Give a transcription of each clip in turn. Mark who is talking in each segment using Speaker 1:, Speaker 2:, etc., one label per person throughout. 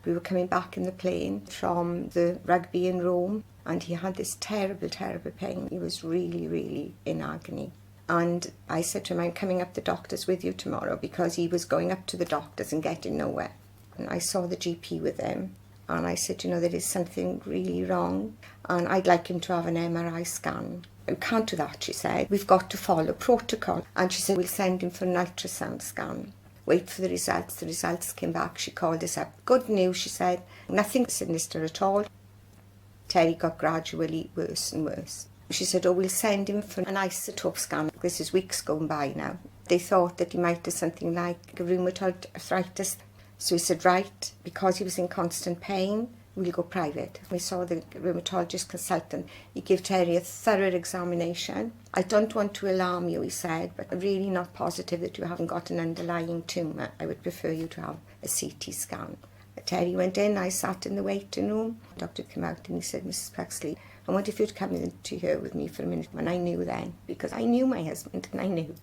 Speaker 1: We were coming back in the plane from the rugby in Rome, and he had this terrible, terrible pain. He was really, really in agony. And I said to him, I'm coming up the doctors with you tomorrow, because he was going up to the doctors and getting nowhere. And I saw the GP with him, and I said, there is something really wrong, and I'd like him to have an MRI scan. We can't do that, she said. We've got to follow protocol. And she said, we'll send him for an ultrasound scan. Wait for the results. The results came back. She called us up. Good news, she said. Nothing sinister at all. Terry got gradually worse and worse. She said, we'll send him for an isotope scan. This is weeks going by now. They thought that he might have something like rheumatoid arthritis. So we said, right, because he was in constant pain, we'll go private. We saw the rheumatologist consultant. He gave Terry a thorough examination. I don't want to alarm you, he said, but I'm really not positive that you haven't got an underlying tumour. I would prefer you to have a CT scan. Terry went in, I sat in the waiting room. The doctor came out and he said, Mrs. Pugsley, I want if you'd come into here with me for a minute. And I knew then, because I knew my husband and I knew.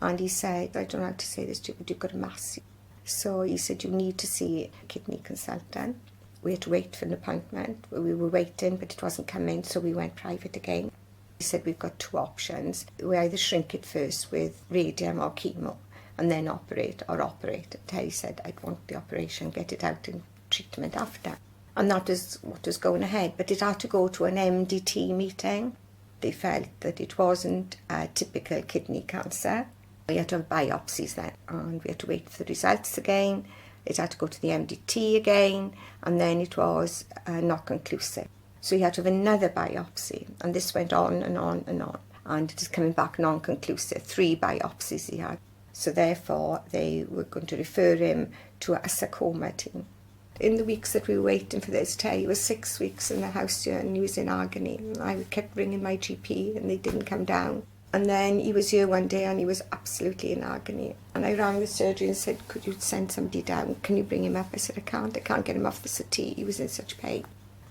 Speaker 1: And he said, I don't know how to say this to you, but you've got a mass. So he said, you need to see a kidney consultant. We had to wait for an appointment. We were waiting, but it wasn't coming, so we went private again. He said, we've got two options. We either shrink it first with radium or chemo, and then operate or operate. And Terry said, I'd want the operation, get it out in treatment after. And that was what was going ahead. But it had to go to an MDT meeting. They felt that it wasn't a typical kidney cancer. We had to have biopsies then, and we had to wait for the results again. It had to go to the MDT again, and then it was not conclusive. So he had to have another biopsy, and this went on and on and on. And it is coming back non-conclusive, 3 biopsies he had. So therefore, they were going to refer him to a sarcoma team. In the weeks that we were waiting for this, Terry was 6 weeks in the house here, and he was in agony. I kept ringing my GP, and they didn't come down. And then he was here one day and he was absolutely in agony. And I rang the surgery and said, could you send somebody down? Can you bring him up? I said, I can't get him off the settee. He was in such pain.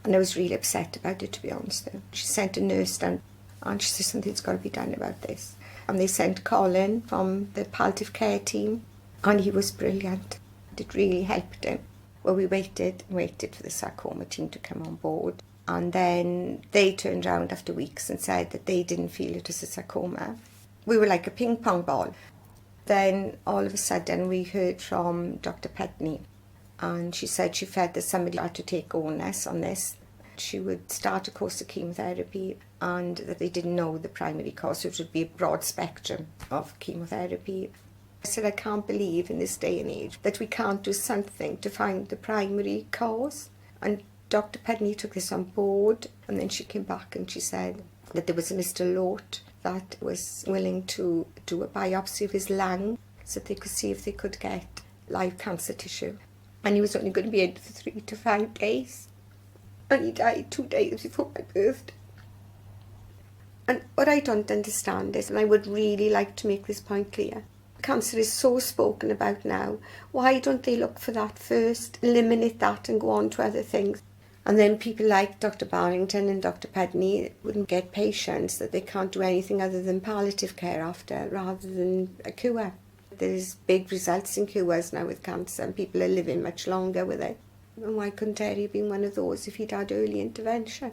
Speaker 1: And I was really upset about it, to be honest. She sent a nurse down and she said, something's got to be done about this. And they sent Colin from the palliative care team, and he was brilliant. It really helped him. Well, we waited for the sarcoma team to come on board. And then they turned around after weeks and said that they didn't feel it was a sarcoma. We were like a ping pong ball. Then all of a sudden we heard from Dr. Putney, and she said she felt that somebody had to take onus on this. She would start a course of chemotherapy, and that they didn't know the primary cause, so it would be a broad spectrum of chemotherapy. I said, I can't believe in this day and age that we can't do something to find the primary cause. And Dr. Putney took this on board, and then she came back and she said that there was a Mr. Lort that was willing to do a biopsy of his lung so that they could see if they could get live cancer tissue. And he was only going to be in for 3 to 5 days. And he died 2 days before my birthday. And what I don't understand is, and I would really like to make this point clear, cancer is so spoken about now. Why don't they look for that first, eliminate that and go on to other things? And then people like Dr. Barrington and Dr. Putney wouldn't get patients that they can't do anything other than palliative care after, rather than a cure. There's big results in cures now with cancer, and people are living much longer with it. And why couldn't Terry have been one of those if he'd had early intervention?